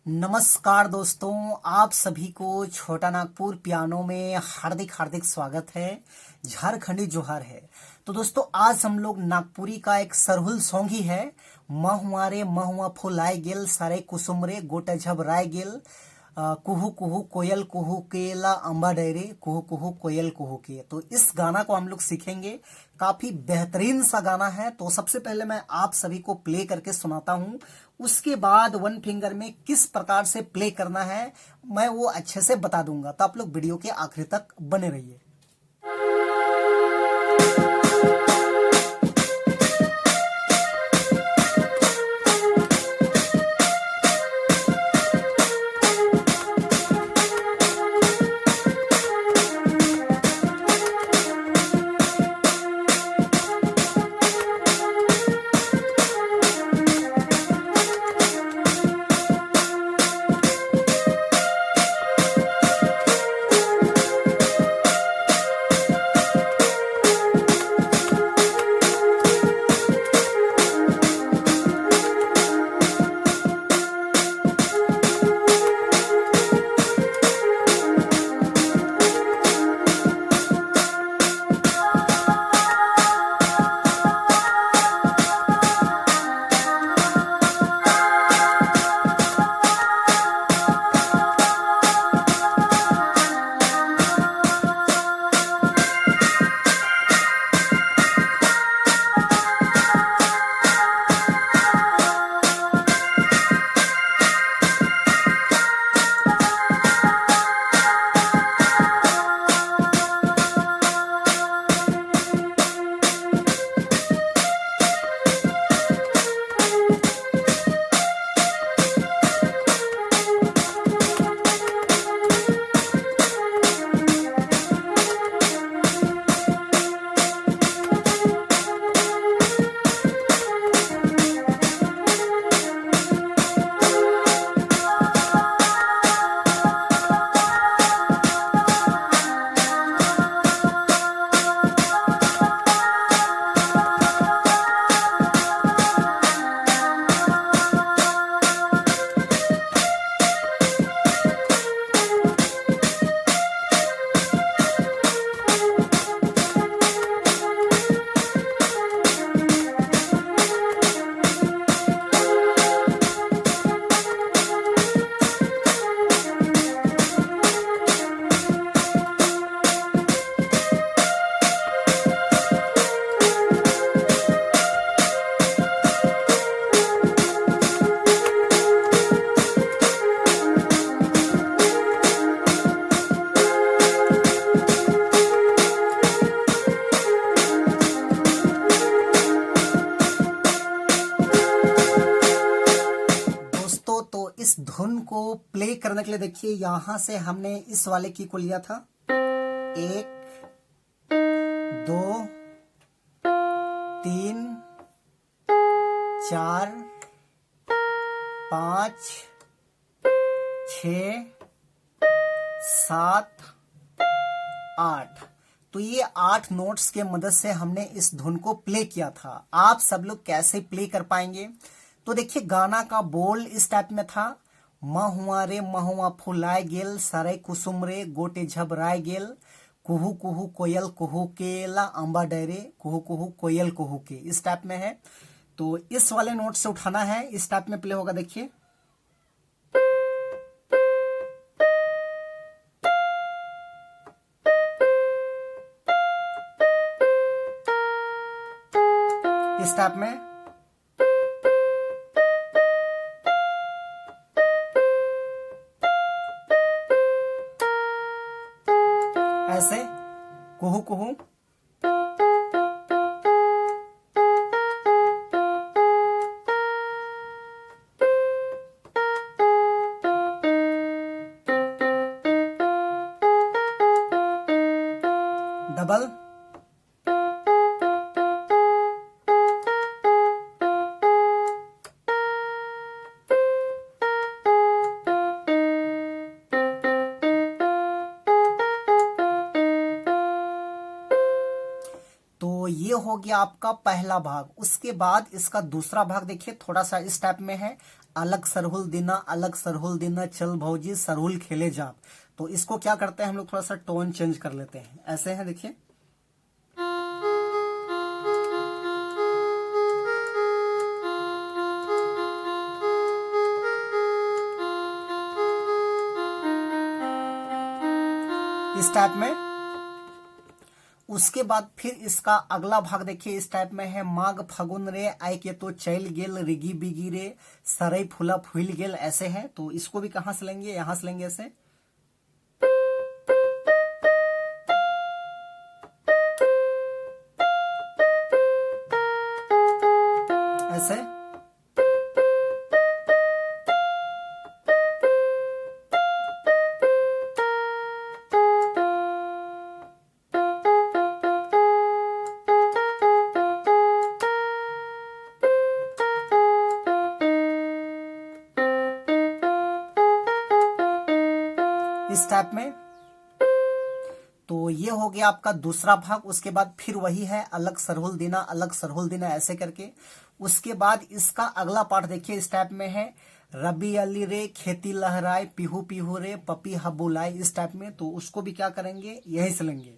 नमस्कार दोस्तों, आप सभी को छोटा नागपुर पियानो में हार्दिक हार्दिक स्वागत है। झारखंडी जोहार है। तो दोस्तों, आज हम लोग नागपुरी का एक सरहुल सॉन्ग ही है। महुआ रे महुआ फुलाए गेल सारे कुसुम रे गोटा झबराए गेल, कुहू कुहू कोयल कुहू केला अम्बा डेरे कुहू कुहू कोयल कुहू के। तो इस गाना को हम लोग सीखेंगे। काफी बेहतरीन सा गाना है। तो सबसे पहले मैं आप सभी को प्ले करके सुनाता हूं। उसके बाद वन फिंगर में किस प्रकार से प्ले करना है मैं वो अच्छे से बता दूंगा। तो आप लोग वीडियो के आखिर तक बने रहिए। दोस्तों, तो इस धुन को प्ले करने के लिए देखिए, यहां से हमने इस वाले की को लिया था। 1 2 3 4 5 6 7 8। तो ये 8 नोट्स के मदद से हमने इस धुन को प्ले किया था। आप सब लोग कैसे प्ले कर पाएंगे? तो देखिए, गाना का बोल इस टाइप में था। महुआ रे महुआ फुलाए गेल सारे कुसुम रे गोटे झबराए गेल, कुहू कुहू कोयल कुहू केला अम्बा डेरे कुहू कुहू कोयल कुहू के। इस टाइप में है। तो इस वाले नोट से उठाना है। इस टाइप में प्ले होगा। देखिए, इस टाइप में। ऐसे कुहू कुहू। डबल। तो ये हो गया आपका पहला भाग। उसके बाद इसका दूसरा भाग देखिए, थोड़ा सा इस टाइप में है। अलग सरहुल दीना चल भौजी सरहुल खेले जा। तो इसको क्या करते हैं हम लोग, थोड़ा सा टोन चेंज कर लेते हैं। ऐसे है, देखिए। इस टाइप में। उसके बाद फिर इसका अगला भाग देखिए, इस टाइप में है। माघ फागुन रे आय के तो चैल गेल रिगी बिगी रे सरई फूला फूल गेल। ऐसे है। तो इसको भी कहां से लेंगे, यहां से लेंगे ऐसे। ऐसे। इस टाइप में। तो ये हो गया आपका दूसरा भाग। उसके बाद फिर वही है, अलग सरहुल दीना ऐसे करके। उसके बाद इसका अगला पार्ट देखिए, इस टाइप में है। रबी अली रे खेती लहराए पीहू पीहू रे पपी हबुलाए। इस टाइप में। तो उसको भी क्या करेंगे, यही से लेंगे।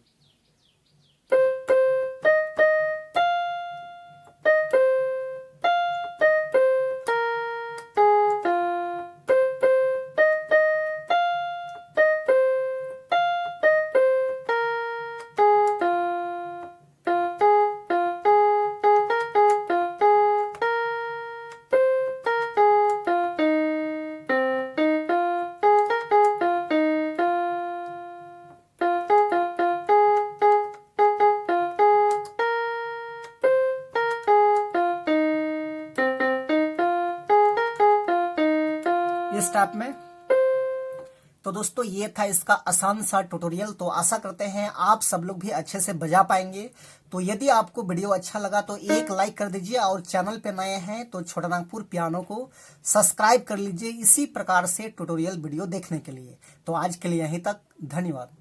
इस टाइप में। तो दोस्तों ये था इसका आसान सा ट्यूटोरियल। तो आशा करते हैं आप सब लोग भी अच्छे से बजा पाएंगे। तो यदि आपको वीडियो अच्छा लगा तो एक लाइक कर दीजिए, और चैनल पे नए हैं तो छोटा नागपुर पियानो को सब्सक्राइब कर लीजिए इसी प्रकार से ट्यूटोरियल वीडियो देखने के लिए। तो आज के लिए यहीं तक, धन्यवाद।